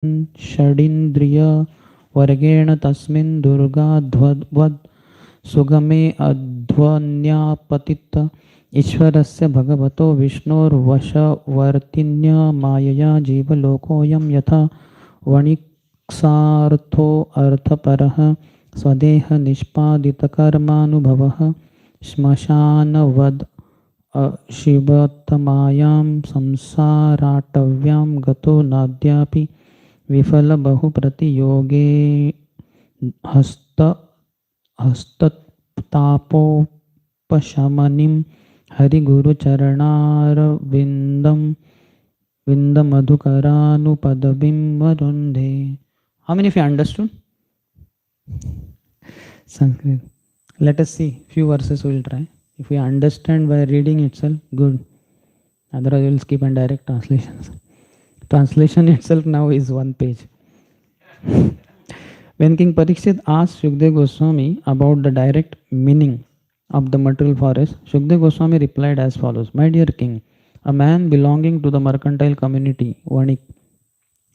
षडीन्द्रिय वर्गेण तस्मिन् दुर्गाध्ववद् सुगमे अध्वन्यापतित ईश्वरस्य भगवतो विष्णोर्वशवर्तिन्य मायया जीवलोकोऽयं यथा वणिक्सार्थो अर्थपरः स्वदेह निष्पादितकर्मानुभवः श्मशानवद् शिवतमायां संसाराटव्यां गतो नाद्यापि विफलबहुप्रतियोगे हस्ततापोपशमनिं हरिगुरुचरणारविन्दं विन्दमधुकरानुपदवीं वरुन्धे. How many of you understood Sanskrit? Let us see. Few verses we will try. If we understand by reading itself, good. Otherwise, we will skip and direct translations. Translation itself now is one page. When King Parikshit asked Shukdev Goswami about the direct meaning of the material forest, Shukdev Goswami replied as follows: My dear king, a man belonging to the mercantile community, Vanik,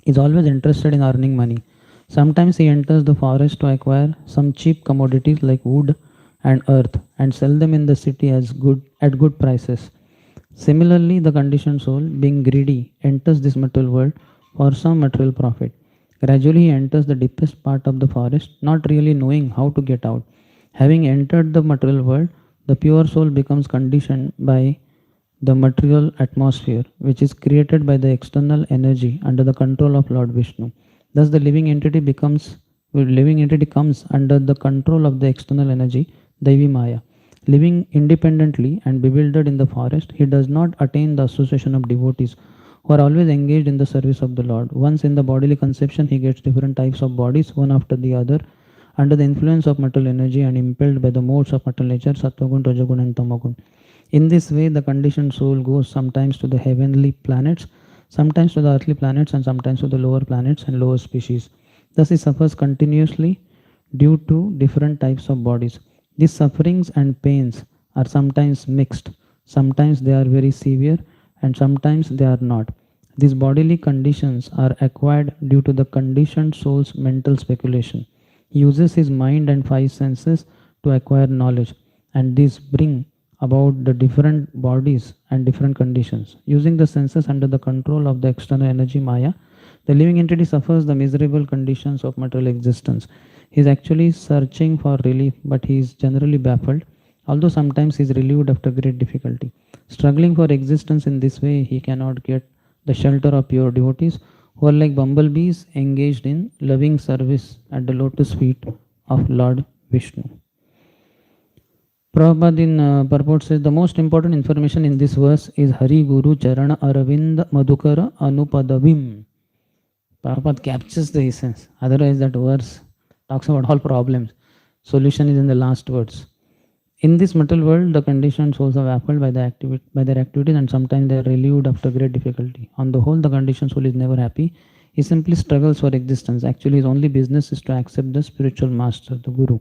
is always interested in earning money. Sometimes he enters the forest to acquire some cheap commodities like wood and earth and sell them in the city at good prices. Similarly, the conditioned soul, being greedy, enters this material world for some material profit. Gradually, he enters the deepest part of the forest, not really knowing how to get out. Having entered the material world, the pure soul becomes conditioned by the material atmosphere, which is created by the external energy under the control of Lord Vishnu. Thus, the living entity comes under the control of the external energy, Devi Maya. Living independently and bewildered in the forest, he does not attain the association of devotees who are always engaged in the service of the Lord. Once in the bodily conception, he gets different types of bodies, one after the other, under the influence of material energy and impelled by the modes of material nature, Sattvagun, Rajagun and Tamagun. In this way, the conditioned soul goes sometimes to the heavenly planets, sometimes to the earthly planets, and sometimes to the lower planets and lower species. Thus, he suffers continuously due to different types of bodies. These sufferings and pains are sometimes mixed, sometimes they are very severe, and sometimes they are not. These bodily conditions are acquired due to the conditioned soul's mental speculation. He uses his mind and five senses to acquire knowledge, and these bring about the different bodies and different conditions. Using the senses under the control of the external energy Maya, the living entity suffers the miserable conditions of material existence. He is actually searching for relief, but he is generally baffled, although sometimes he is relieved after great difficulty. Struggling for existence in this way, he cannot get the shelter of pure devotees who are like bumblebees engaged in loving service at the lotus feet of Lord Vishnu. Prabhupada in purport says the most important information in this verse is Hari Guru Charana Aravind Madhukara Anupadavim. Prabhupada captures the essence. Otherwise, that verse talks about all problems. Solution is in the last words. In this material world, the conditioned souls are baffled by their activities, and sometimes they are relieved after great difficulty. On the whole, the conditioned soul is never happy. He simply struggles for existence. Actually, his only business is to accept the spiritual master, the Guru.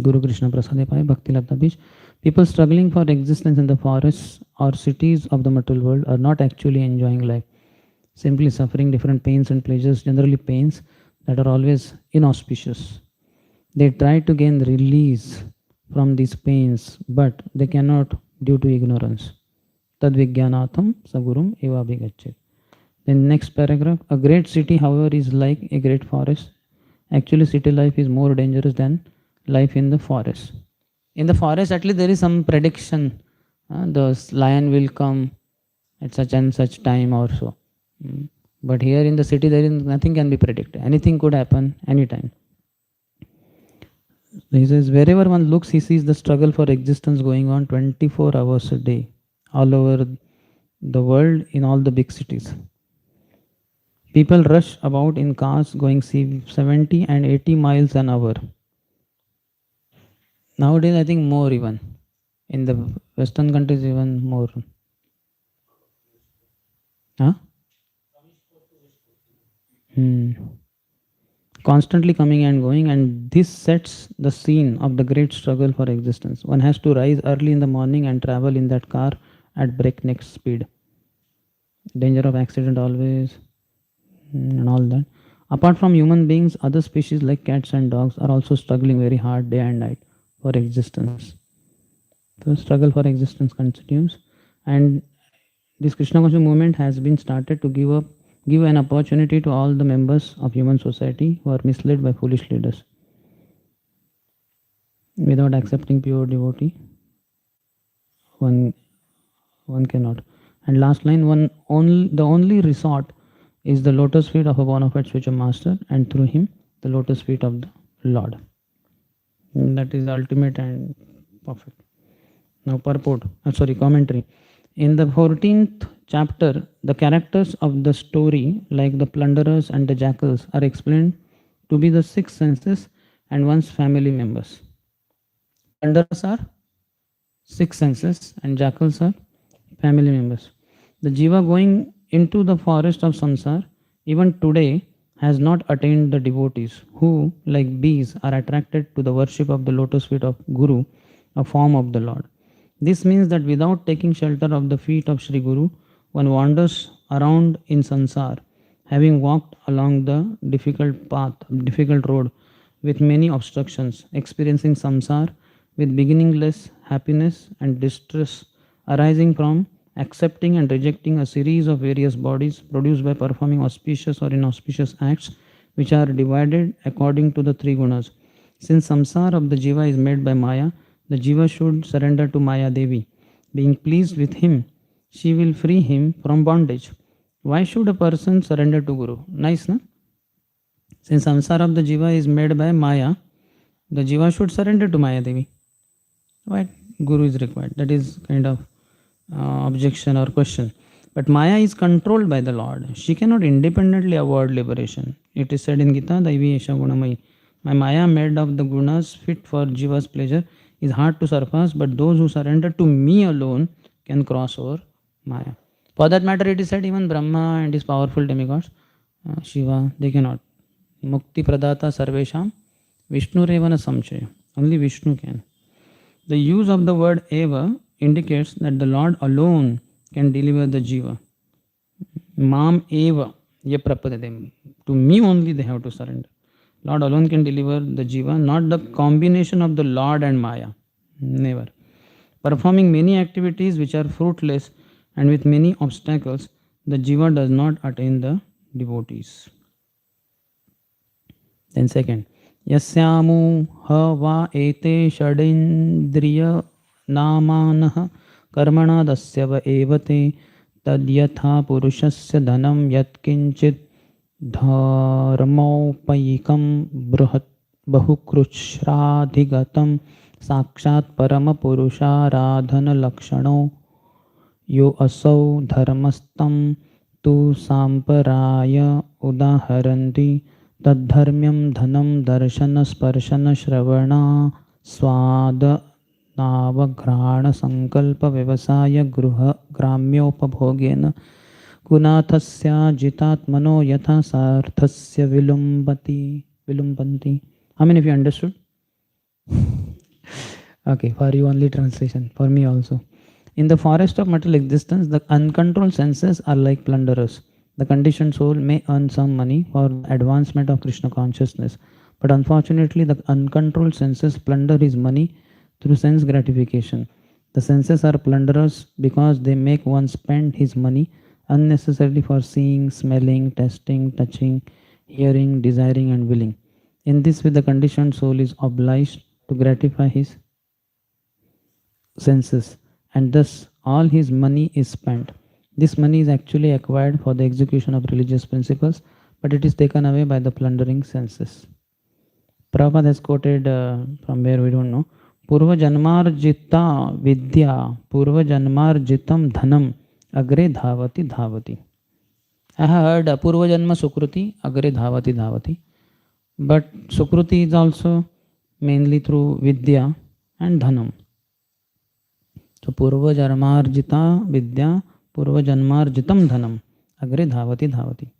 Guru Krishna Prasade Pai, Bhakti Labdha Bij. People struggling for existence in the forests or cities of the material world are not actually enjoying life, simply suffering different pains and pleasures, generally pains that are always inauspicious. They try to gain release from these pains, but they cannot due to ignorance. Tad Vijnanatham Sagurum Eva Bhigachet. Then next paragraph, a great city, however, is like a great forest. Actually, city life is more dangerous than life in the forest. In the forest, at least there is some prediction. The lion will come at such and such time or so. But here in the city, there is nothing can be predicted. Anything could happen anytime. He says, wherever one looks, he sees the struggle for existence going on 24 hours a day, all over the world, in all the big cities. People rush about in cars going 70 and 80 miles an hour. Nowadays, I think more even. In the Western countries, even more. Huh? Constantly coming and going, and this sets the scene of the great struggle for existence. One has to rise early in the morning and travel in that car at breakneck speed. Danger of accident always. and all that. Apart from human beings, other species like cats and dogs are also struggling very hard day and night for existence. The struggle for existence continues, and this Krishna conscious movement has been started to give an opportunity to all the members of human society who are misled by foolish leaders. Without accepting pure devotee, one one cannot. And last line, the only resort is the lotus feet of a bona fide spiritual master, and through him the lotus feet of the Lord. And that is ultimate and perfect. Now purport, commentary. In the 14th chapter, the characters of the story, like the plunderers and the jackals, are explained to be the six senses and one's family members. Plunderers are six senses and jackals are family members. The jiva going into the forest of samsara even today has not attained the devotees who, like bees, are attracted to the worship of the lotus feet of Guru, a form of the Lord. This means that without taking shelter of the feet of Sri Guru, one wanders around in samsara, having walked along the difficult road with many obstructions, experiencing samsara with beginningless happiness and distress arising from accepting and rejecting a series of various bodies produced by performing auspicious or inauspicious acts, which are divided according to the three gunas. Since samsara of the jiva is made by Maya, the jiva should surrender to Maya Devi. Being pleased with him, she will free him from bondage. Why should a person surrender to Guru? Nice, no? Since samsara of the jiva is made by Maya, the jiva should surrender to Maya Devi. Why Guru is required? That is kind of objection or question. But Maya is controlled by the Lord. She cannot independently avoid liberation. It is said in Gita, Daivi Esha Gunamai. My Maya, made of the gunas fit for Jiva's pleasure, is hard to surpass, but those who surrender to me alone can cross over Maya. For that matter, it is said even Brahma and his powerful demigods, Shiva, they cannot. Mukti Pradata Sarvesham, Vishnu Revana Samchaya. Only Vishnu can. The use of the word Eva indicates that the Lord alone can deliver the jiva. Mam eva ye prapadate. To me only they have to surrender. Lord alone can deliver the jiva, not the combination of the Lord and Maya. Never. Performing many activities which are fruitless and with many obstacles, the jiva does not attain the devotees. Then second, Yasyamu hava ete shadindriya नामानः कर्मणादस्यव एवते तद्यथा पुरुषस्य धनं यत्किंचित् धर्मोपैकं बृहत् बहुकृच्छ्राधिगतं साक्षात् परमपुरुषाराधनलक्षणो यो असौ धर्मस्तं तु सांपराय उदाहरन्ति तद्धर्म्यं धनं दर्शनस्पर्शनश्रवणा स्वाद नावघ्राण संकल्प व्यवसाय गृह ग्राम्योपभोगेन कुनाथस्य जितात्मनो यथा सार्थस्य विलुम्बन्ति. How many of you understood? Okay, for you only translation, for me also. In the forest of material existence, the uncontrolled senses are like plunderers. The conditioned soul may earn some money for the advancement of Krishna consciousness, but unfortunately the uncontrolled senses plunder his money through sense gratification. The senses are plunderers because they make one spend his money unnecessarily for seeing, smelling, tasting, touching, hearing, desiring and willing. In this way, the conditioned soul is obliged to gratify his senses, and thus all his money is spent. This money is actually acquired for the execution of religious principles, but it is taken away by the plundering senses. Prabhupada has quoted from where we don't know. Purva janmarjita vidya, purva janmarjitam dhanam, agre dhavati dhavati. I have heard purva janma sukruti, agre dhavati dhavati. But sukruti is also mainly through vidya and dhanam. So purva janmarjita vidya, purva janmarjitam dhanam, agre dhavati dhavati.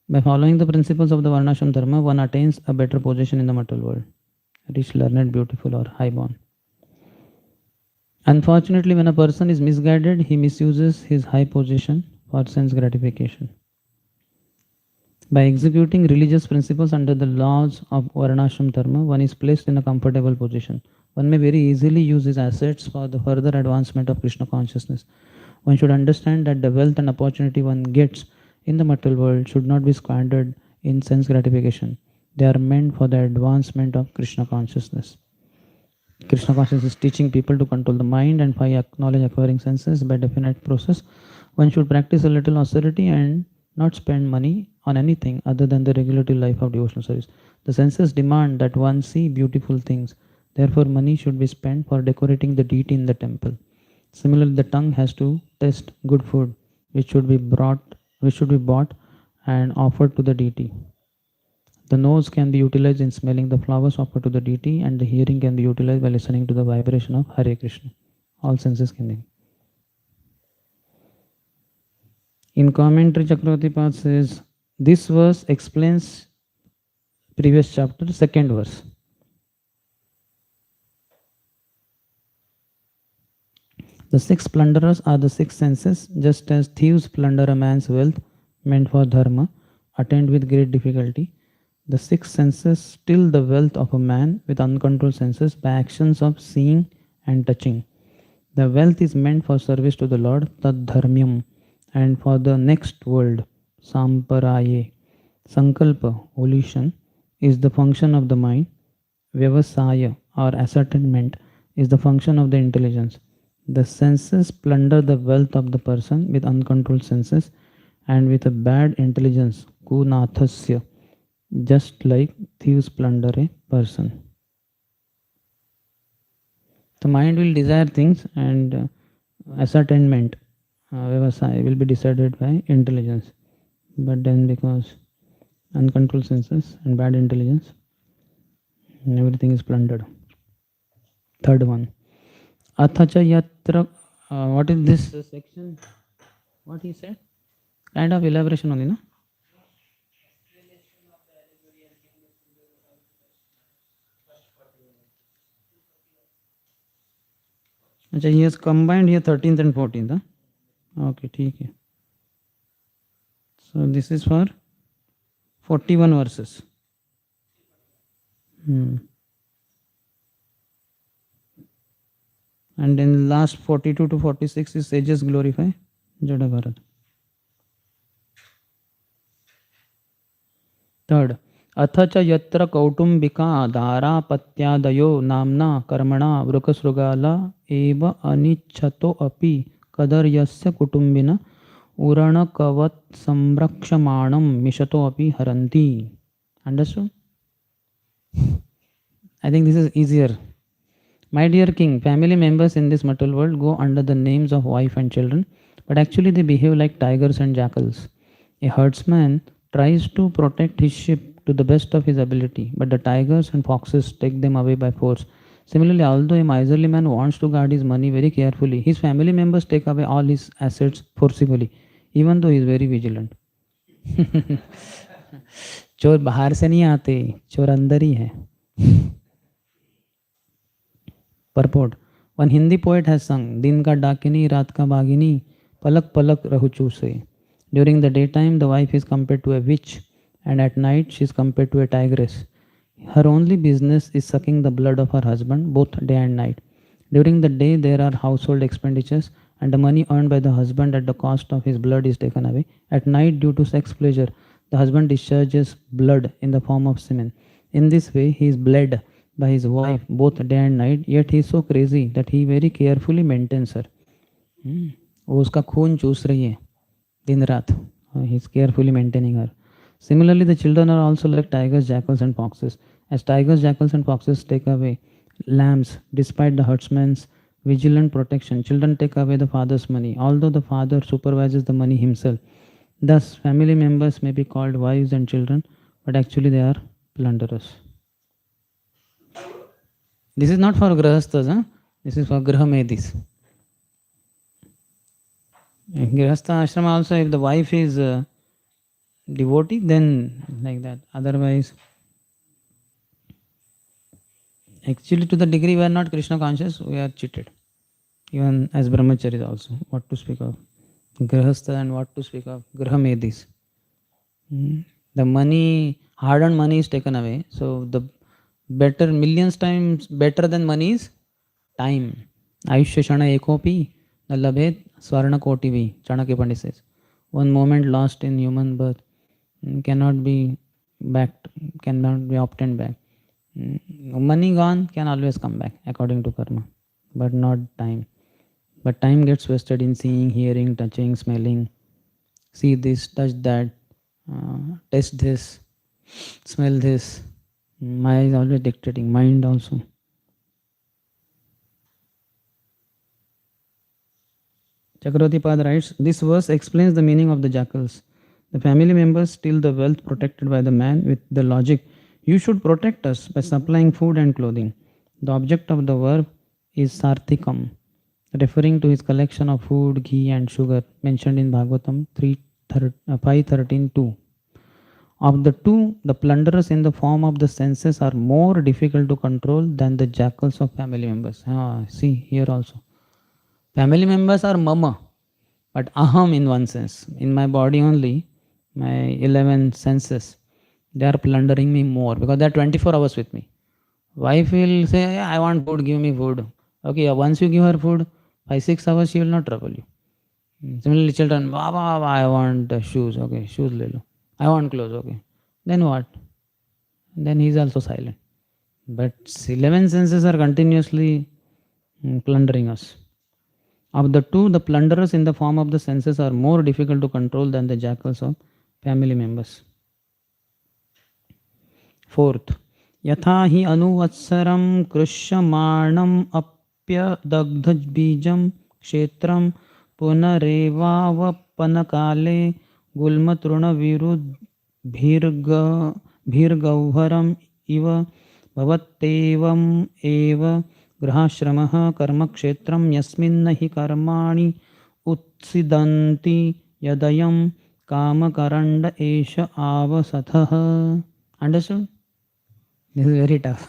By following the principles of the Varnashram Dharma, one attains a better position in the material world. Rich, learned, beautiful or high-born. Unfortunately, when a person is misguided, he misuses his high position for sense gratification. By executing religious principles under the laws of Varnashram Dharma, one is placed in a comfortable position. One may very easily use his assets for the further advancement of Krishna consciousness. One should understand that the wealth and opportunity one gets in the material world should not be squandered in sense gratification. They are meant for the advancement of Krishna consciousness. Krishna consciousness is teaching people to control the mind and by knowledge acquiring senses by definite process. One should practice a little austerity and not spend money on anything other than the regulative life of devotional service. The senses demand that one see beautiful things. Therefore, money should be spent for decorating the deity in the temple. Similarly, the tongue has to taste good food, which should be bought and offered to the deity. The nose can be utilized in smelling the flowers offered to the deity, and the hearing can be utilized by listening to the vibration of Hare Krishna. All senses can be. In commentary, Chakravarti Pad says, this verse explains previous chapter, second verse. The six plunderers are the six senses, just as thieves plunder a man's wealth meant for dharma, attained with great difficulty. The six senses steal the wealth of a man with uncontrolled senses by actions of seeing and touching. The wealth is meant for service to the Lord, tad dharmyam, and for the next world, samparaye. Sankalpa, volition, is the function of the mind. Vyavasaya, or ascertainment, is the function of the intelligence. The senses plunder the wealth of the person with uncontrolled senses and with a bad intelligence, kunathasya, just like thieves plunder a person. The mind will desire things and ascertainment, vyavasaya, will be decided by intelligence. But then because uncontrolled senses and bad intelligence, everything is plundered. Third one. Athacha yatra, what is this section? What he said? Kind of elaboration only, no? अच्छा, he has combined here 13th and 14th. Huh? Okay, ठीक है. So this is for 41 verses. And in last 42 to 46 is sages glorify Jada Bharat. Third, अथ च यत्र कौटुंबिका धारापत्यादयो नाम्ना कर्मणा वृकसृगाला एव अनिच्छतो अपि कदर्यस्य कुटुंबिन उरणकवत् संरक्षमाणं मिशतो अपि हरन्ति. Understood? I think this is easier. My dear king, family members in this material world go under the names of wife and children, but actually they behave like tigers and jackals. A herdsman tries to protect his sheep to the best of his ability, but the tigers and foxes take them away by force. Similarly, although a miserly man wants to guard his money very carefully, his family members take away all his assets forcibly, even though he is very vigilant. चोर बाहर से नहीं आते, चोर अंदर ही है. Purport. One Hindi poet has sung, Din ka dakini, raat ka bagini, palak palak rahu chuse. During the daytime, the wife is compared to a witch, and at night she is compared to a tigress. Her only business is sucking the blood of her husband, both day and night. During the day, there are household expenditures, and the money earned by the husband at the cost of his blood is taken away. At night, due to sex pleasure, the husband discharges blood in the form of semen. In this way, he is bled by his wife both day and night, yet he is so crazy that he very carefully maintains her. वो उसका खून चूस रही है दिन रात. He is carefully maintaining her. Similarly, the children are also like tigers, jackals and foxes. As tigers, jackals and foxes take away lambs despite the herdsman's vigilant protection, children take away the father's money, although the father supervises the money himself. Thus, family members may be called wives and children, but actually they are plunderers. This is not for grahasthas, huh? This is for grahamedis. In grahastha ashrama also, if the wife is devotee, then like that. Otherwise, actually to the degree we are not Krishna conscious, we are cheated. Even as brahmacharis also. What to speak of grahastha and what to speak of grahamedis. The money, hard-earned money is taken away. So the better, millions times better than money is time. Ayushya Shana Ekopi, the Labhet Swarna Kotivi, Chanakya Pandit says. One moment lost in human birth cannot be backed, cannot be obtained back. Money gone can always come back according to karma, but not time. But time gets wasted in seeing, hearing, touching, smelling. See this, touch that, taste this, smell this. Maya is always dictating, mind also. Chakravarti Pad writes, this verse explains the meaning of the jackals. The family members steal the wealth protected by the man with the logic, you should protect us by supplying food and clothing. The object of the verb is sarthikam, referring to his collection of food, ghee and sugar mentioned in Bhagavatam 5:13-2. Of the two, the plunderers in the form of the senses are more difficult to control than the jackals of family members. See here also. Family members are mama, but aham in one sense. In my body only, my 11 senses, they are plundering me more because they are 24 hours with me. Wife will say, "Yeah, I want food, give me food." Okay, once you give her food, 5-6 hours she will not trouble you. Similarly, children, Baba, I want shoes. Okay, shoes le lo. I want clothes. Okay. Then what? Then he is also silent. But 11 senses are continuously plundering us. Of the two, the plunderers in the form of the senses are more difficult to control than the jackals of family members. Fourth, यथा हि अनुवत्सरं कृष्यमाणम् अप्यदग्धबीजं क्षेत्रं पुनरेवावपनकाले गुल्मतृणविरुद्भिर्गह्वरम् इव भवत्येवम् एव गृहाश्रमः कर्मक्षेत्रं यस्मिन् हि कर्माणि उत्सिदन्ति यदयं कामकरण्ड एष आवसथः. Understood? This is very tough.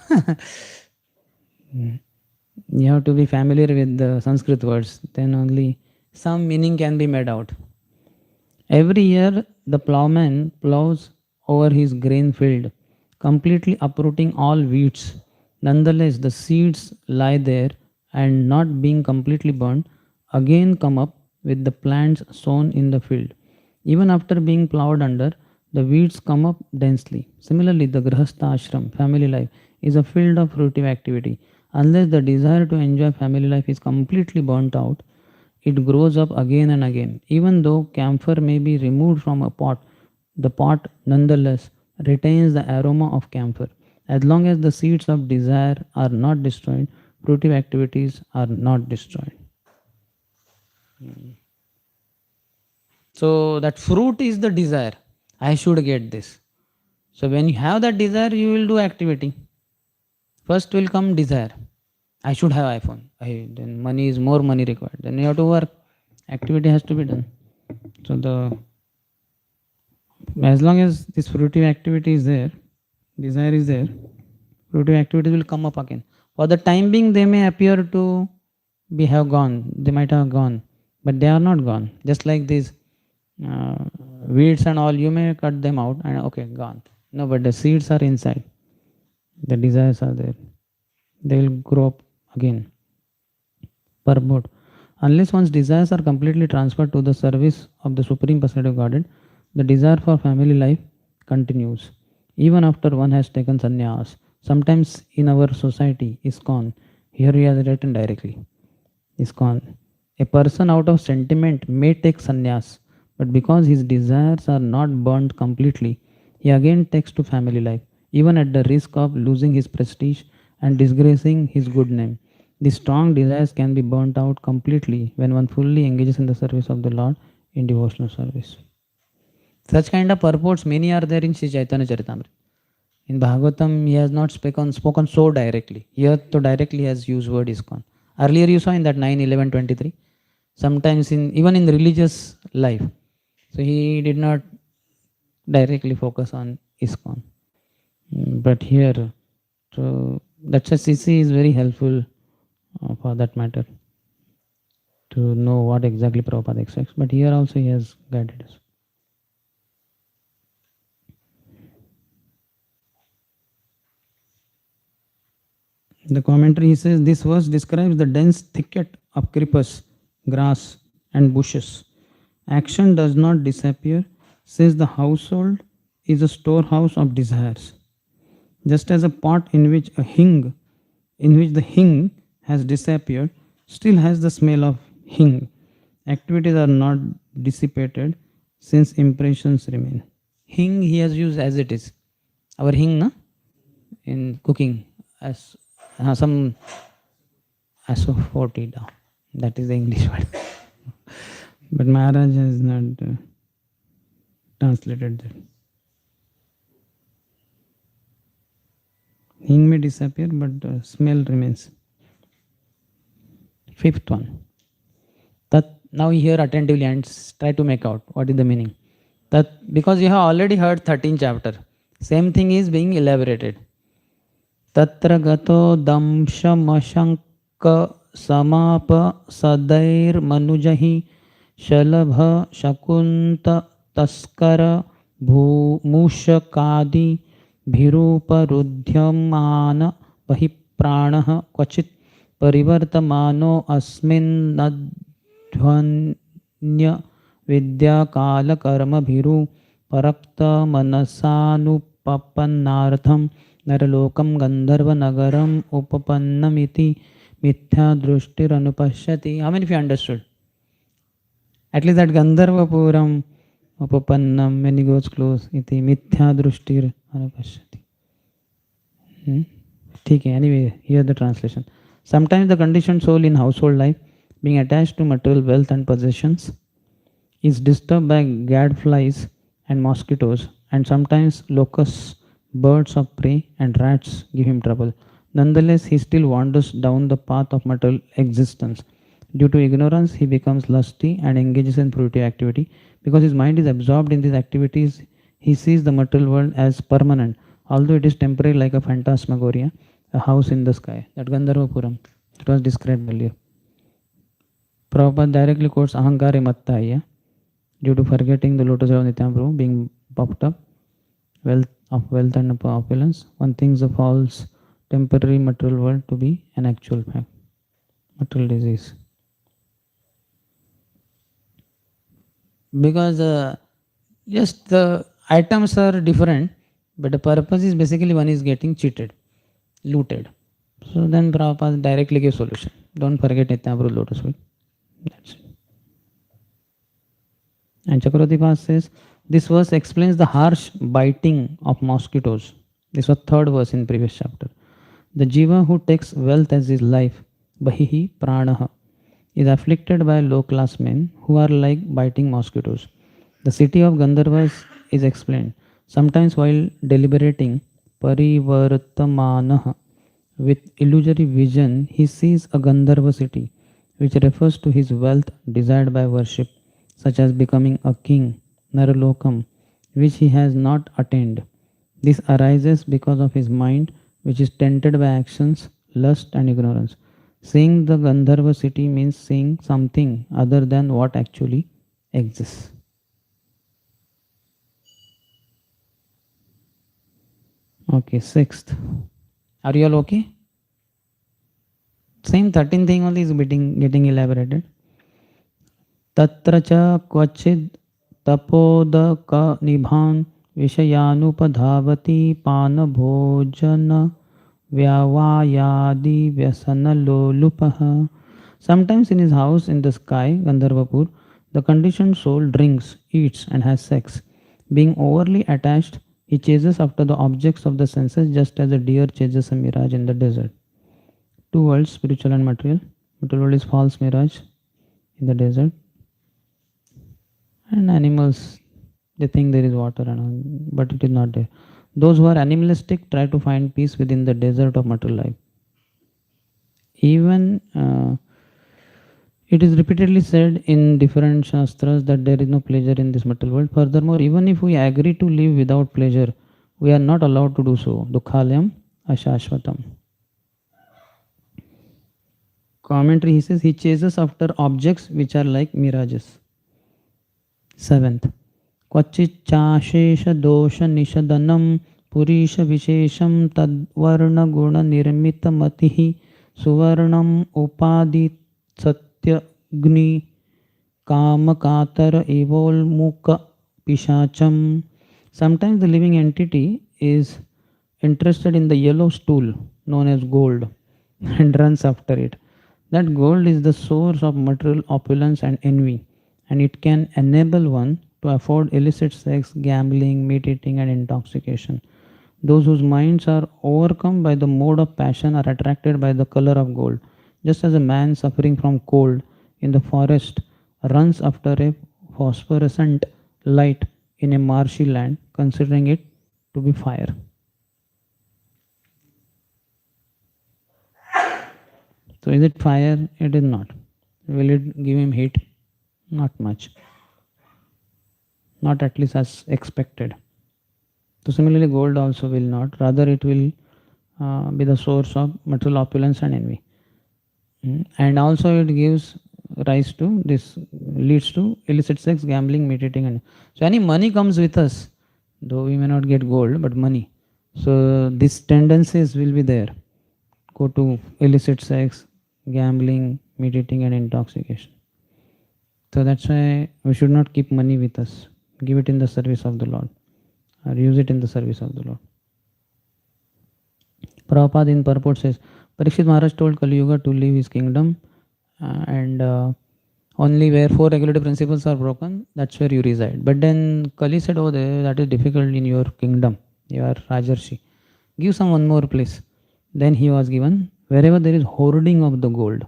You have to be familiar with the Sanskrit words, then only some meaning can be made out. Every year, the plowman plows over his grain field, completely uprooting all weeds. Nonetheless, the seeds lie there and, not being completely burned, again come up with the plants sown in the field. Even after being plowed under, the weeds come up densely. Similarly, the Grahastha ashram, family life, is a field of fruitive activity. Unless the desire to enjoy family life is completely burnt out, it grows up again and again. Even though camphor may be removed from a pot, the pot nonetheless retains the aroma of camphor. As long as the seeds of desire are not destroyed, fruitive activities are not destroyed. So that fruit is the desire. I should get this. So when you have that desire, you will do activity. First will come desire. I should have iPhone. Then money is more money required. Then you have to work. Activity has to be done. So as long as this fruitive activity is there, desire is there, fruitive activity will come up again. For the time being, they may appear to have gone. They might have gone, but they are not gone. Just like these weeds and all, you may cut them out and okay, gone. No, but the seeds are inside. The desires are there. They will grow up again. Purport. Unless one's desires are completely transferred to the service of the Supreme Personality of Godhead, the desire for family life continues. Even after one has taken sannyas. Sometimes in our society, ISKCON, here he has written directly. ISKCON. A person out of sentiment may take sannyas, but because his desires are not burnt completely, he again takes to family life, even at the risk of losing his prestige and disgracing his good name. The strong desires can be burnt out completely when one fully engages in the service of the Lord in devotional service. Such kind of purports, many are there in Sri Chaitanya Charitamrita. In Bhagavatam, he has not spoken so directly. Here, so directly he has used word ISKCON. Earlier you saw in that 9:11:23. Sometimes even in religious life. So he did not directly focus on ISKCON. But here, so that's why CC is very helpful for that matter, to know what exactly Prabhupada expects. But here also he has guided us. The commentary he says this verse describes the dense thicket of creepers, grass, and bushes. Action does not disappear, says the household is a storehouse of desires. Just as a pot in which the hing has disappeared, still has the smell of hing. Activities are not dissipated since impressions remain. Hing he has used as it is. Our hing, na? In cooking, as some asafoetida. That is the English word. But Maharaj has not translated that. Hing may disappear, but smell remains. Fifth one. Now hear attentively and try to make out what is the meaning. Because you have already heard 13th chapter. Same thing is being elaborated. Tatra gato damshamashanka samapa sadair manujahi shalabha shakunta taskara bhumushakadi bhiruparudhyamana pahipranaha kvachit परिवर्तमानो अस्मिन् नध्वन्य विद्याकालकर्मभिरु परक्तमनसानुपपन्नार्थं नरलोकं गन्धर्वनगरम् उपपन्नमिति मिथ्यादृष्टिरनुपश्यति. How many of you understood? At least that Gandharvapuram upapannam, when he goes close, iti mithyadrushtir anupashyati. Okay, anyway, here the translation. Sometimes the conditioned soul in household life, being attached to material wealth and possessions, is disturbed by gadflies and mosquitoes, and sometimes locusts, birds of prey, and rats give him trouble. Nonetheless, he still wanders down the path of material existence. Due to ignorance, he becomes lusty and engages in fruitive activity. Because his mind is absorbed in these activities, he sees the material world as permanent, although it is temporary like a phantasmagoria, a house in the sky. That Gandharvapuram, it was described earlier. Prabhupada directly quotes Ahankare Mattaya, due to forgetting the lotus of Nityananda Prabhu, being puffed up, wealth and opulence, one thinks the false temporary material world to be an actual fact. Material disease. Because just the items are different, but the purpose is basically one is getting cheated, looted. So then Prabhupada directly gave solution. Don't forget Nityananda Prabhu lotus world. That's it. And Chakravarti Pas says, this verse explains the harsh biting of mosquitoes. This was third verse in previous chapter. The jiva who takes wealth as his life, bahihi pranaha, is afflicted by low-class men who are like biting mosquitoes. The city of Gandharvas is explained. Sometimes while deliberating, parivartamanaha, with illusory vision, he sees a Gandharva city, which refers to his wealth desired by worship, such as becoming a king, Naralokam, which he has not attained. This arises because of his mind, which is tainted by actions, lust and ignorance. Seeing the Gandharva city means seeing something other than what actually exists. Okay, sixth. Are you all okay? Same 13 thing only is getting elaborated. Tatra cha kvachid tapodaka nibhan vishayanupadhavati pana bhojana vyavayadi vyasana lolupaha. Sometimes in his house in the sky, Gandharvapur, the conditioned soul drinks, eats and has sex. Being overly attached, he chases after the objects of the senses just as a deer chases a mirage in the desert. Two worlds, spiritual and material. Material world is false mirage in the desert. And animals, they think there is water and all, but it is not there. Those who are animalistic try to find peace within the desert of material life. Even it is repeatedly said in different shastras that there is no pleasure in this material world. Furthermore, even if we agree to live without pleasure, we are not allowed to do so. Dukhalayam ashashvatam. Commentary, he says, he chases after objects which are like mirages. Seventh, Kvachit chashesha dosha nishadanam Purisha Vishesham Tadvarna Guna Nirmita Matihi Suvarnam Upadi Satyagni Kamakatar Evolmuka Pishacham. Sometimes the living entity is interested in the yellow stool known as gold and runs after it. That gold is the source of material opulence and envy, and it can enable one to afford illicit sex, gambling, meat eating, and intoxication. Those whose minds are overcome by the mode of passion are attracted by the color of gold, just as a man suffering from cold in the forest runs after a phosphorescent light in a marshy land, considering it to be fire. So, is it fire? It is not. Will it give him heat? Not much. Not at least as expected. So, similarly, gold also will not. Rather, it will be the source of material opulence and envy. And also, it gives rise to this, leads to illicit sex, gambling, meat eating, and so any money comes with us, though we may not get gold, but money. So, these tendencies will be there. Go to illicit sex, gambling, meat eating, and intoxication. So that's why we should not keep money with us. Give it in the service of the Lord, or use it in the service of the Lord. Prabhupada in purport says, Parikshit Maharaj told Kali Yuga to leave his kingdom and only where 4 regulative principles are broken, that's where you reside. But then Kali said, oh, that is difficult in your kingdom. You are Rajarshi. Give some one more place. Then he was given wherever there is hoarding of the gold.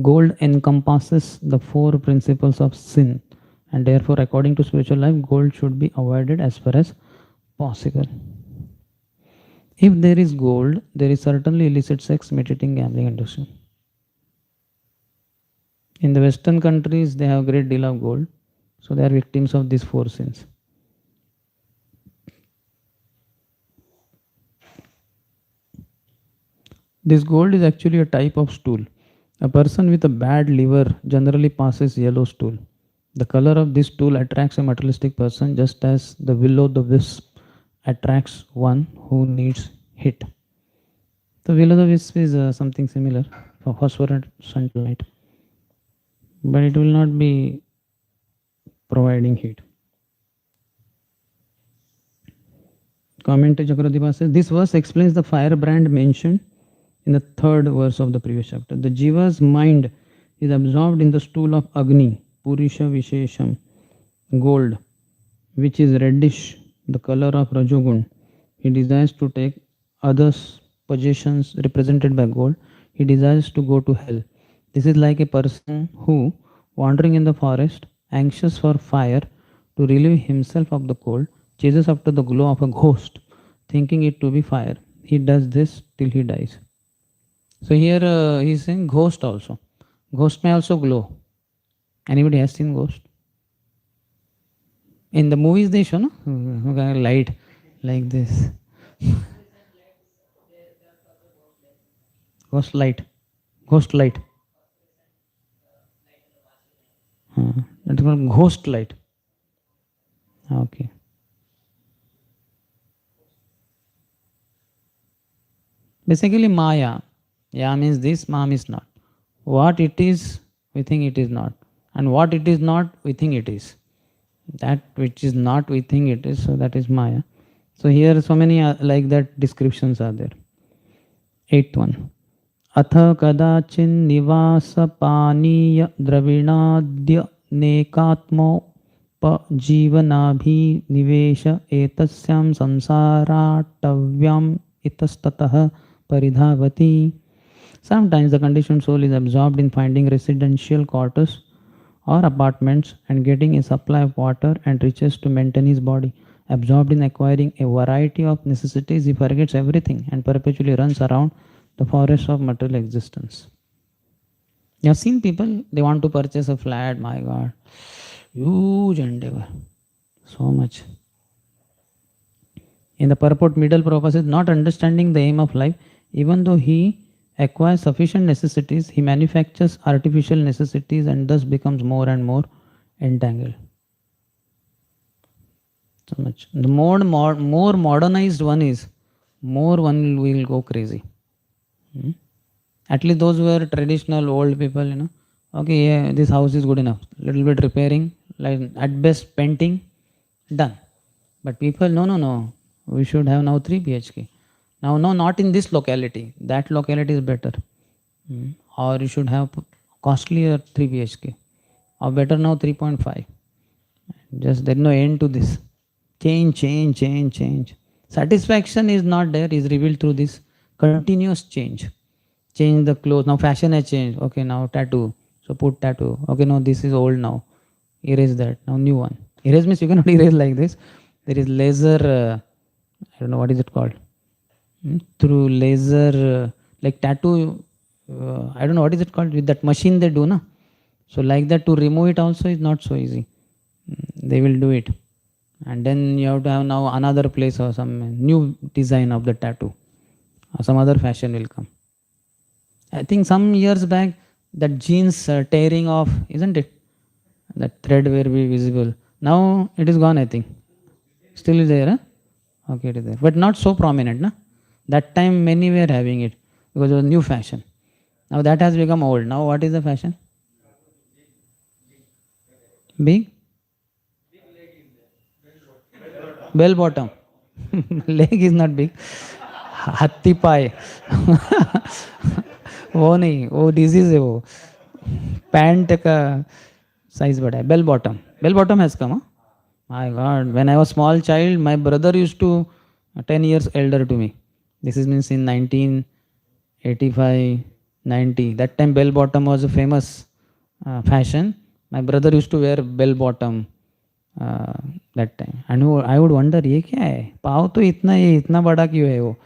Gold encompasses the 4 principles of sin, and therefore, according to spiritual life, gold should be avoided as far as possible. If there is gold, there is certainly illicit sex, meat eating, gambling, and addiction. In the Western countries, they have a great deal of gold, so they are victims of these 4 sins. This gold is actually a type of stool. A person with a bad liver generally passes yellow stool. The color of this stool attracts a materialistic person, just as the will-o'-the-wisp attracts one who needs hit. The will-o'-the-wisp is something similar for phosphorescent light, but it will not be providing heat. Commentary Chakradipa says, this verse explains the firebrand mentioned in the 3rd verse of the previous chapter. The Jiva's mind is absorbed in the stool of Agni, Purisha Vishesham, gold, which is reddish, the color of Rajogun. He desires to take others' possessions represented by gold. He desires to go to hell. This is like a person who, wandering in the forest, anxious for fire to relieve himself of the cold, chases after the glow of a ghost, thinking it to be fire. He does this till he dies. So here he is saying ghost also. Ghost may also glow. Anybody has seen ghost? In the movies they show, no? Light like this. Ghost light. Ghost light. That's called ghost light. Okay. Basically Maya. Ya means this, Ma means not. What it is, we think it is not. And what it is not, we think it is. That which is not, we think it is, so that is Maya. So here so many like that descriptions are there. 8th one. Atha kadachin nivasa paniya dravinadya nekatmo pa jivanabhi nivesha etasyam samsaratavyam itastatah paridhavati. Sometimes the conditioned soul is absorbed in finding residential quarters or apartments and getting a supply of water and riches to maintain his body. Absorbed in acquiring a variety of necessities, he forgets everything and perpetually runs around the forest of material existence. You have seen people, they want to purchase a flat, my God, huge endeavor, so much. In the purport, middle purpose is not understanding the aim of life. Even though he acquires sufficient necessities, he manufactures artificial necessities and thus becomes more and more entangled. So much. The more modernized one is, more one will go crazy. Hmm? At least those who are traditional old people, okay, yeah, this house is good enough. Little bit repairing, like at best painting, done. But people, no, no, no. We should have now 3 BHK. Now, no, not in this locality. That locality is better. Or you should have costlier 3 BHK. Or better now 3.5. Just there is no end to this. Change, change, change, change. Satisfaction is not there, is revealed through this continuous change. Change the clothes. Now fashion has changed. Okay, now tattoo. So put tattoo. Okay, no, this is old now. Erase that. Now new one. Erase means you cannot erase like this. There is laser. I don't know what is it called. Through laser, like tattoo. I don't know what is it called. With that machine they do, na. So like that, to remove it also is not so easy. They will do it, and then you have to have now another place or some new design of the tattoo, or some other fashion will come. I think some years back that jeans tearing off, isn't it? That thread will be visible. Now it is gone, I think. Still is there, huh? Okay, it is there, but not so prominent, na? That time many were having it because it was new fashion. Now that has become old. Now what is the fashion? Big bell bottom. Leg is not big. हत्ती पाए. वो नहीं, वो disease है वो. Pant का size बड़ा है. Bell bottom. Bell bottom has come. My God, when I was small child, my brother used to 10 years elder to me. This is means in 1985, 90. That time bell bottom was a famous fashion. My brother used to wear bell bottom that time. And I would wonder, ये क्या है? पाव तो इतना ये इतना बड़ा क्यों है वो?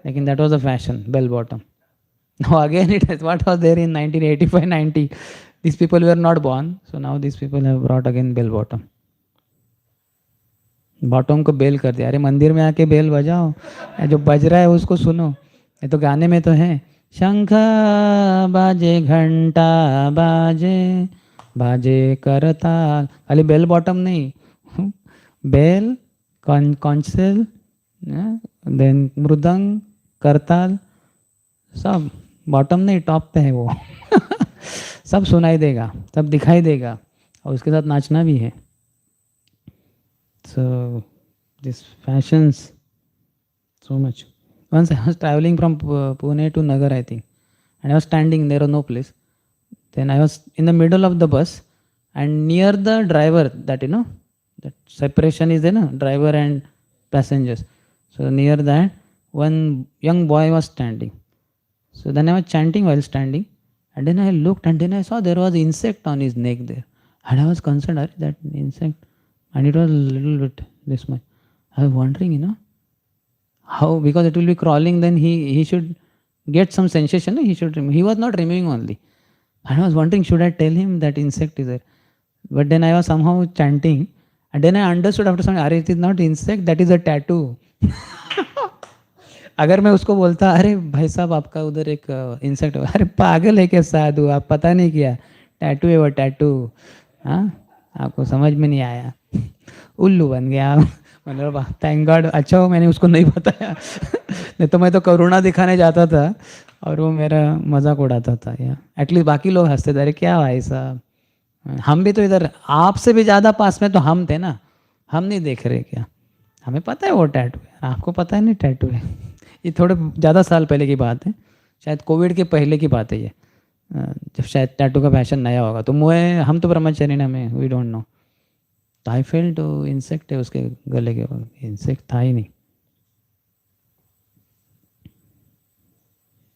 लेकिन that was a fashion, bell bottom. Now again it is what was there in 1985, 90. These people were not born. So now these people have brought again bell bottom. Bottom को बेल कर दिया. अरे मंदिर में आके बेल बजाओ, जो बज रहा है उसको सुनो. ये तो गाने में तो है, शंख बाजे घंटा बाजे बाजे करताल. खाली बेल बॉटम नहीं, बेल, कॉन्सेल, देन मृदंग, करताल, सब बॉटम नहीं टॉप पे है वो. सब सुनाई देगा, सब दिखाई देगा, और उसके साथ नाचना भी है. So these fashions, so much. Once I was traveling from Pune to Nagar, I think, and I was standing there, was no place. Then I was in the middle of the bus, and near the driver, that that separation is there, no? Driver and passengers. So near that, one young boy was standing. So then I was chanting while standing, and then I looked, and then I saw there was insect on his neck there, and I was concerned, that insect. And it was a little bit this much. I was wondering, how, because it will be crawling, then he should get some sensation. He was not removing only. And I was wondering, should I tell him that insect is there? But then I was somehow chanting, and then I understood after some, it is not insect, that is a tattoo. अगर मैं उसको बोलता, अरे भाई साहब आपका उधर एक इंसेक्ट, अरे पागल है क्या साधु, आप पता नहीं किया, टैटू है वो टैटू. हाँ, आपको समझ में नहीं आया, उल्लू बन गया. मतलब थैंक गॉड, अच्छा हो मैंने उसको नहीं बताया. नहीं तो मैं तो करुणा दिखाने जाता था और वो मेरा मजाक उड़ाता था. या एटलीस्ट बाकी लोग हंसते थे, अरे क्या भाई साहब, हम भी तो इधर आपसे भी ज़्यादा पास में तो हम थे ना, हम नहीं देख रहे क्या? हमें पता है वो टैटू है, आपको पता है नहीं टैटू है. ये थोड़े ज़्यादा साल पहले की बात है, शायद कोविड के पहले की बात है ये, जब शायद टैटू का फैशन नया होगा. तो हम तो ब्रह्मचारी ना, हमें वी डोंट नो. तो आई फेल्ट इंसेक्ट है उसके गले के, इंसेक्ट था ही नहीं.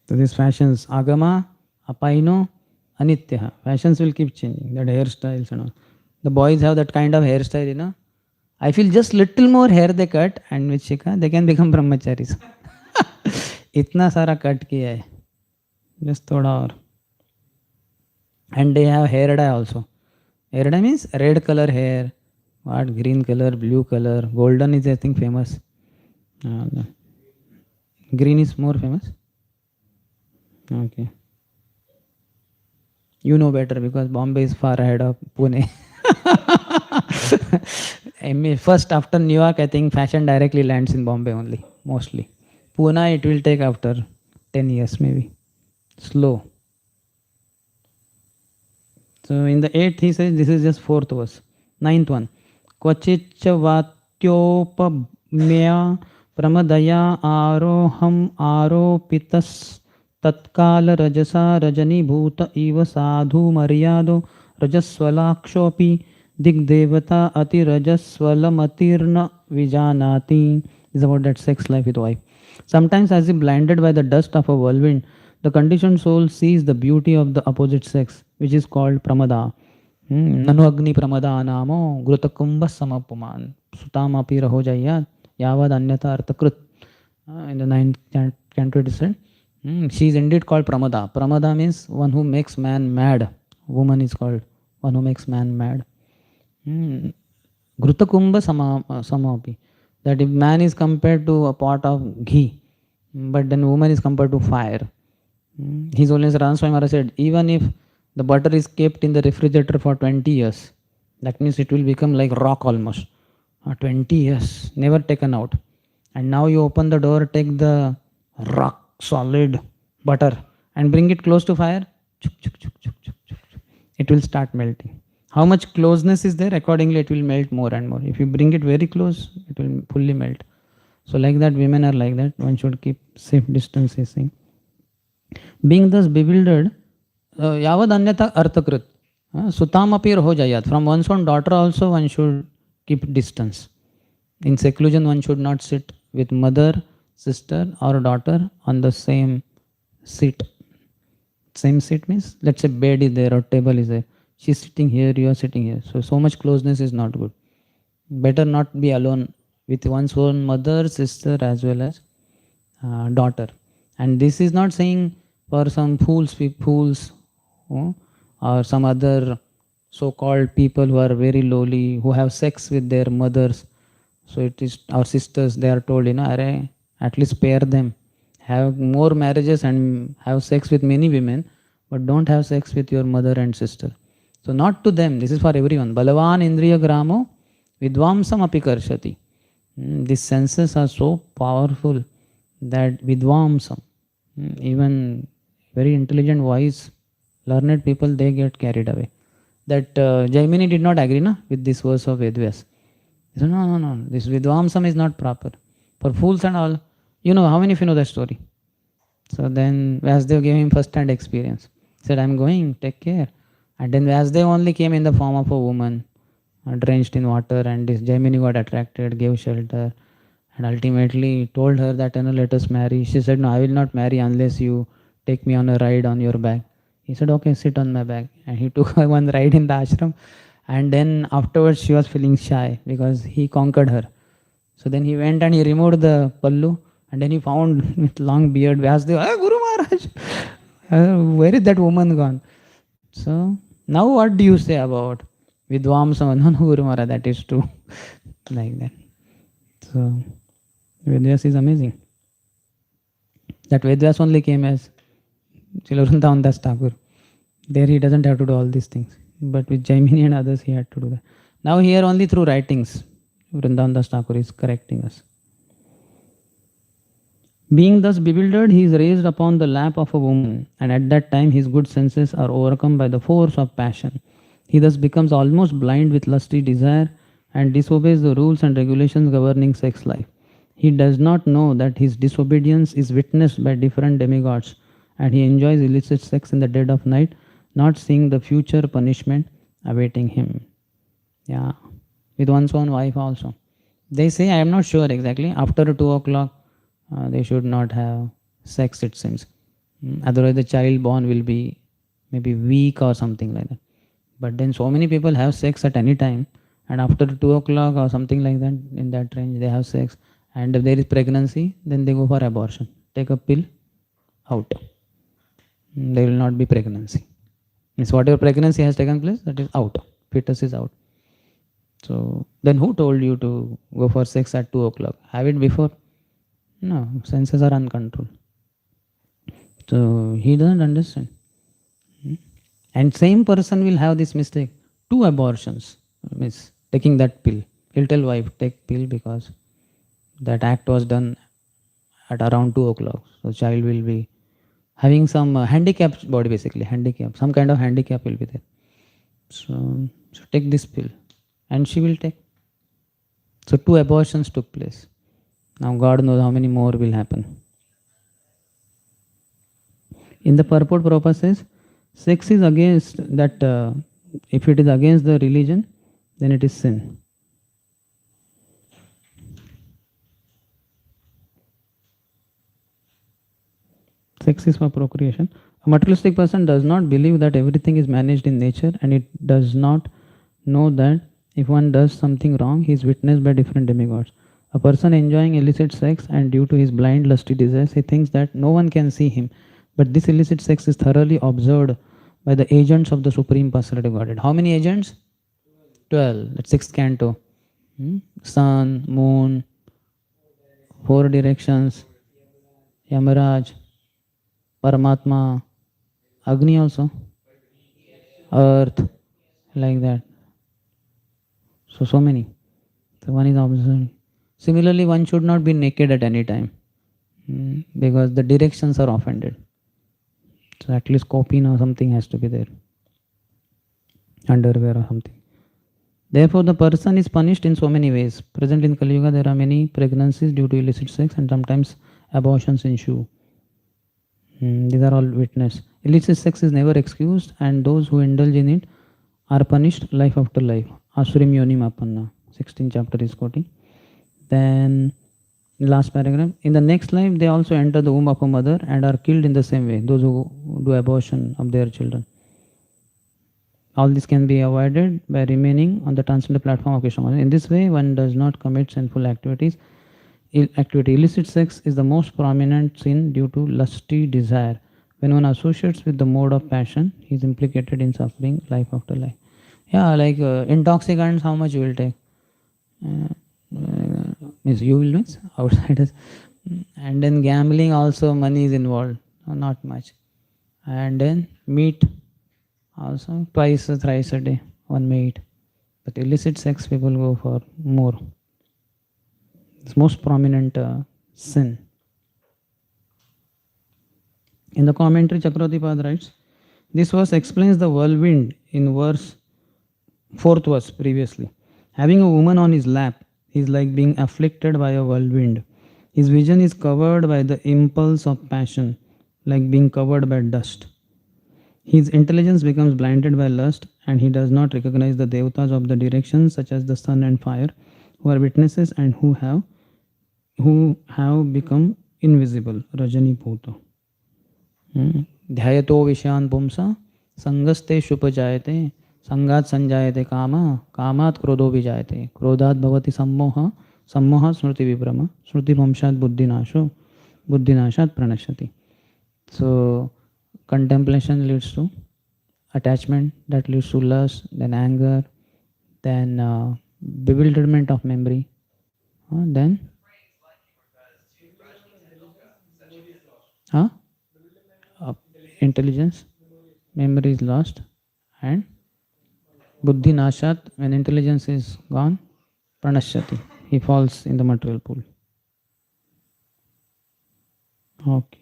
तो दिस फैशंस आगमा अपाइनो अनित्य. Fashions will keep changing. That hair styles and all. The boys have that kind of hair style, I feel just little more hair they cut, and with Shikha they can become brahmacharis. इतना सारा cut किया है, just थोड़ा और. And they have hair dye also. Hair dye means red color hair, what, green color, blue color, golden is I think famous. Green is more famous. Okay. You know better because Bombay is far ahead of Pune. First after New York, I think fashion directly lands in Bombay only, mostly. Pune, it will take after 10 years maybe. Slow. So in the 8th, he says, this is just 4th verse. 9th one. Kvachicha vatyopamya pramadaya aroham aropitas tatkala rajasa rajani bhuta iva sadhu maryado rajaswalakshopi digdevata ati rajaswalamatirna vijanati. Is about that sex life with wife. Sometimes as if blinded by the dust of a whirlwind, the conditioned soul sees the beauty of the opposite sex, which is called pramada. Nanu agni pramada namo grutakumbha samapuman sutam api raho jayat yavad anyata arthakrit. In the 9th canto it is said, she is indeed called pramada. Pramada means one who makes man mad. Woman is called one who makes man mad. Grutakumbha samapi. That if man is compared to a pot of ghee, but then woman is compared to fire. His Holiness Ram Swami Maharaj said, even if the butter is kept in the refrigerator for 20 years, that means it will become like rock almost. 20 years, never taken out. And now you open the door, take the rock solid butter and bring it close to fire, it will start melting. How much closeness is there? Accordingly, it will melt more and more. If you bring it very close, it will fully melt. So like that, women are like that. One should keep safe distancing. Being thus bewildered, yavad anyata arthakrit, sutam apir ho jayat. From one's own daughter also one should keep distance. In seclusion one should not sit with mother, sister or daughter on the same seat. Same seat means, let's say bed is there or table is there. She's sitting here, you are sitting here. So much closeness is not good. Better not be alone with one's own mother, sister as well as daughter. And this is not saying for some fools or some other so-called people who are very lowly, who have sex with their mothers. So it is our sisters, they are told, at least spare them. Have more marriages and have sex with many women, but don't have sex with your mother and sister. So not to them, this is for everyone. Balavan indriya gramo vidvamsam api karshati. These senses are so powerful that vidvamsam, even very intelligent, wise, learned people, they get carried away. That Jaimini did not agree with this verse of Vedvyas. He said, no, this vidvamsam is not proper. For fools and all, how many of you know that story? So then Vyasdev gave him first-hand experience. He said, I'm going, take care. And then Vyasdev only came in the form of a woman, drenched in water, and this Jaimini got attracted, gave shelter, and ultimately told her that, let us marry. She said, no, I will not marry unless you take me on a ride on your back. He said, okay, sit on my back. And he took her one ride in the ashram. And then afterwards she was feeling shy because he conquered her. So then he went and he removed the pallu, and then he found with long beard, Vyasdev, Guru Maharaj, where is that woman gone? So now what do you say about Vidvamsam? No, Guru Maharaj, that is true. Like that. So Vedyas is amazing. That Vedyas only came as Vrindavan Das Thakur. There he doesn't have to do all these things. But with Jaimini and others he had to do that. Now here only through writings, Vrindavan Das Thakur is correcting us. Being thus bewildered, he is raised upon the lap of a woman, and at that time his good senses are overcome by the force of passion. He thus becomes almost blind with lusty desire and disobeys the rules and regulations governing sex life. He does not know that his disobedience is witnessed by different demigods, and he enjoys illicit sex in the dead of night, not seeing the future punishment awaiting him. Yeah, with one's own wife also. They say, I am not sure exactly, after 2 o'clock, they should not have sex, it seems. Otherwise the child born will be maybe weak or something like that. But then so many people have sex at any time, and after 2 o'clock or something like that, in that range, they have sex. And if there is pregnancy, then they go for abortion. Take a pill, out. There will not be pregnancy. Means whatever pregnancy has taken place, that is out. Fetus is out. So then who told you to go for sex at 2 o'clock? Have it before? No, senses are uncontrolled. So he doesn't understand. And same person will have this mistake. 2 abortions, means taking that pill. He'll tell wife, take pill because that act was done at around 2 o'clock. So child will be having some handicapped body, basically handicap, some kind of handicap will be there. So take this pill, and she will take. So 2 abortions took place. Now God knows how many more will happen. In the purport, Prabhupada says, sex is against that. If it is against the religion, then it is sin. Sex is for procreation. A materialistic person does not believe that everything is managed in nature, and it does not know that if one does something wrong, he is witnessed by different demigods. A person enjoying illicit sex, and due to his blind lusty desires, he thinks that no one can see him. But this illicit sex is thoroughly observed by the agents of the Supreme Personality of Godhead. How many agents? 12. That's 6th canto. Sun, moon, 4 directions, Yamaraj, Paramatma, Agni also, earth, like that. So many. So one is observing. Similarly, one should not be naked at any time because the directions are offended. So at least kopina or something has to be there. Underwear or something. Therefore, the person is punished in so many ways. Presently in Kali Yuga, there are many pregnancies due to illicit sex, and sometimes abortions ensue. These are all witnessed. Illicit sex is never excused, and those who indulge in it are punished life after life. Asurim yonim apanna. 16th chapter is quoting. Then, last paragraph. In the next life, they also enter the womb of a mother and are killed in the same way. Those who do abortion of their children. All this can be avoided by remaining on the transcendental platform of Krishna. In this way, one does not commit sinful activities. Illicit sex is the most prominent sin due to lusty desire. When one associates with the mode of passion, he is implicated in suffering life after life. Yeah, like intoxicants, how much you will take? Means you will miss outsiders. And then gambling also, money is involved. Not much. And then meat also, twice or thrice a day, one may eat. But illicit sex, people go for more. It's most prominent sin. In the commentary, Chakravartipad writes, this verse explains the whirlwind in verse 4th verse previously. Having a woman on his lap is like being afflicted by a whirlwind. His vision is covered by the impulse of passion, like being covered by dust. His intelligence becomes blinded by lust, and he does not recognize the devatas of the directions, such as the sun and fire, who are witnesses and who have become invisible. Rajani Bhuta. Dhyayato Vishan Pumsa Sangaste Shupajayate Sangat Sanjayate Kama Kamat Krodho Vijayate Krodhat Bhavati Sammoha Sammoha Smriti Vibrama Smriti Vamshat Buddhinasho Buddhinashat Pranashati. So contemplation leads to attachment, that leads to lust, then anger, then bewilderment of memory, then intelligence, memory is lost, and buddhi nashat, when intelligence is gone, pranashyati, he falls in the material pool. Okay.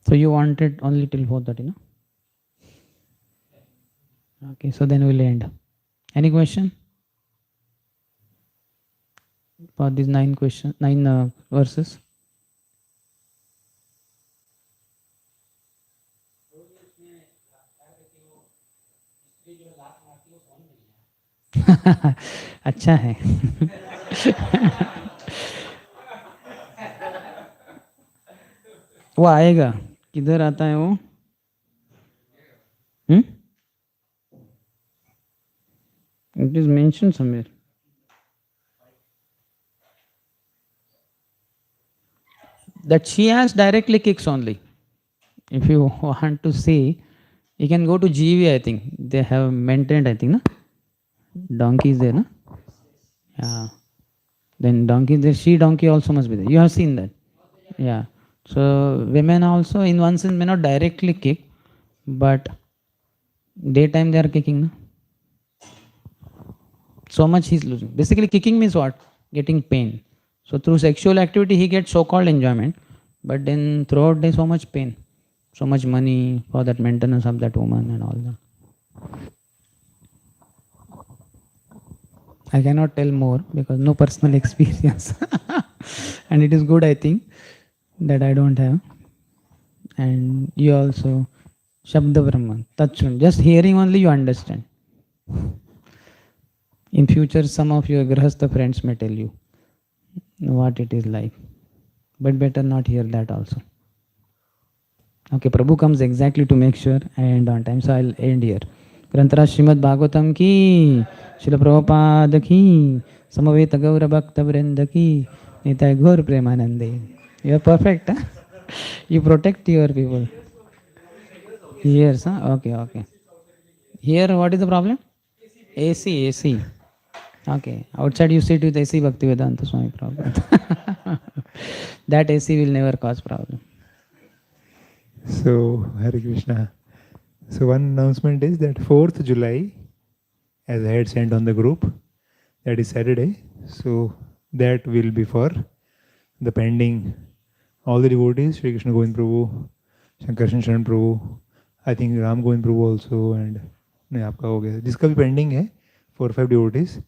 So you wanted only till 4:30, no? Okay, so then we'll end. Any question? For these 9 verses? अच्छा है. वो आएगा. किधर आता है वो? It is mentioned somewhere. That she has directly kicks only. If you want to see, you can go to GV, I think. They have maintained, I think, no? Donkey is there, no? Yeah. Then donkey, the she donkey also must be there. You have seen that. Yeah. So women also, in one sense, may not directly kick, but daytime they are kicking, no? So much he's losing. Basically, kicking means what? Getting pain. So through sexual activity, he gets so-called enjoyment, but then throughout day, so much pain, so much money for that maintenance of that woman and all that. I cannot tell more because no personal experience, and it is good, I think, that I don't have. And you also, Shabda Brahman, Tachun, just hearing only you understand. In future, some of your Grahastha friends may tell you what it is like, but better not hear that also. Okay, Prabhu comes exactly to make sure I end on time, so I'll end here. Grantara Srimad Bhagavatam ki, Srila Prabhupada ki, Samaveta Gaura Bhakta Vrinda ki, Nitai Gaur Premanande. You are perfect, huh? You protect your people. Yes, huh? Okay, okay. Here, what is the problem? AC, AC. Okay, outside you sit with AC Bhaktivedanta Swami Prabhupada. That AC will never cause problem. So, Hare Krishna. So, one announcement is that 4th July, as I had sent on the group, that is Saturday. So, that will be for the pending, all the devotees, Sri Krishna Govind Prabhu, Shankarshan Sharan Prabhu, I think Ram Govind Prabhu also, and नहीं आपका हो गया जिसका भी pending है 4-5 devotees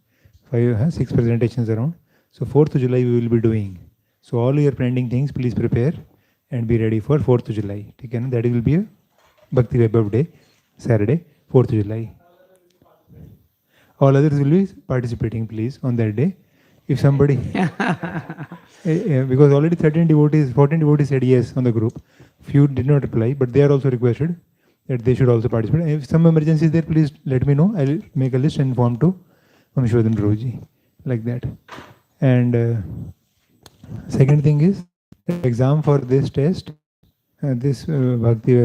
6 presentations around. So 4th July we will be doing. So all your pending things please prepare and be ready for 4th July. ठीक है ना? That will be a Bhakti Vaibhav Day, Saturday, 4th July. All others will be participating please on that day. If somebody, because already 14 devotees said yes on the group. Few did not reply, but they are also requested that they should also participate. If some emergency is there, please let me know. I'll make a list and inform to Vamshivardhan Prabhuji, like that. And second thing is, exam for this test, this Bhakti